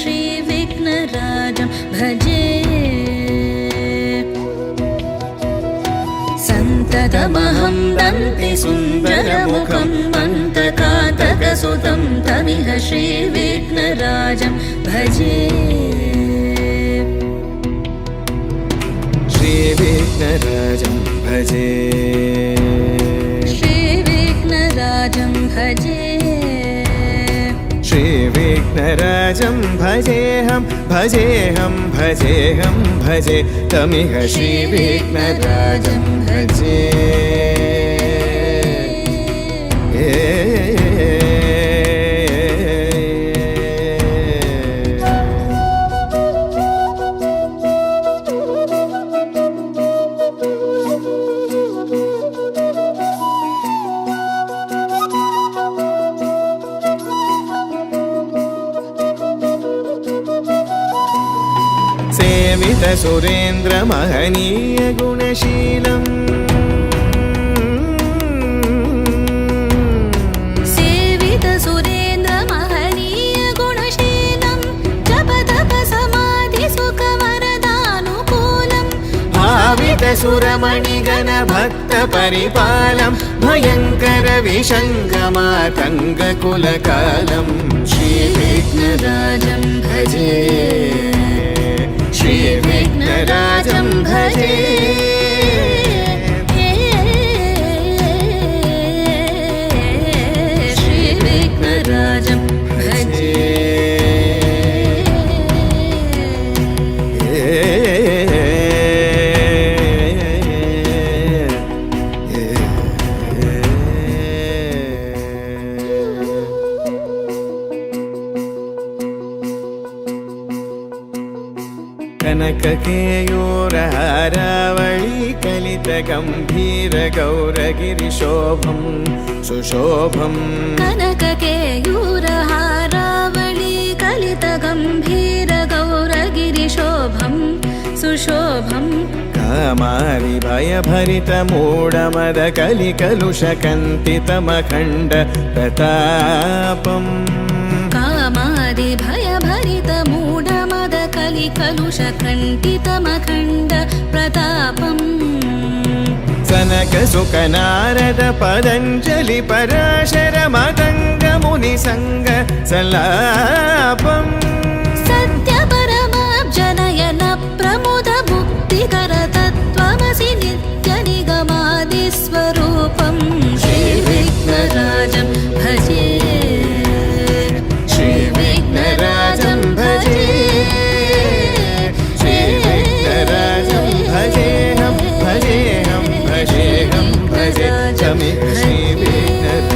श्रीविघ्नराजं भजे सन्ततमहं दन्तिसुन्दरमुखं मन्तकातकसुतं तमिह श्रीविघ्नराजं भजे श्रीविघ्नराजं भजे श्रीविघ्नराजं भजे श्रीविघ्नराजं भजेऽहं भजेऽहं भजेऽहं भजे तमिह श्रीविघ्नराजं भजे सेवित सुरेन्द्र महनीय गुणशीलम् सेवित सुरेन्द्र महनीय गुणशीलं जप तप समाधि सुख वरदानुकूलम् भावित सुरमणिगण भक्त परिपालं भयंकर विशङ्गमातङ्ग कुलकालं श्रीविघ्नराजं भजे श्रीविघ्नराजं भजे श्रीविघ्नराजं भजे कनककेयूरहारावळी कलितगम्भीर गौरगिरिशोभं सुशोभं कनककेयूरहारावळी कलितगम्भीर गौरगिरिशोभं सुशोभं कामारि भयभरितमूढमद कलिकलुषकन्तितमखण्ड प्रतापम् कामादि भयभरितमूढमद कलिकलुषकण्टितमखण्ड प्रतापम् सनक सुख नारद पतञ्जलि पराशर मतङ्ग मुनिसङ्ग सल्लापम् सत्यपरमाब्जनयन प्रमुद मुक्तिकर तत्त्वमसि नित्यनिगमादिस्वरूपं श्रीविघ्नराजं भजे श्रीविघ्नराजं भजे श्रीविघ्नराजं भजेऽहं भजेऽहं भजेऽहं भजे तमिह श्रीविघ्नराजं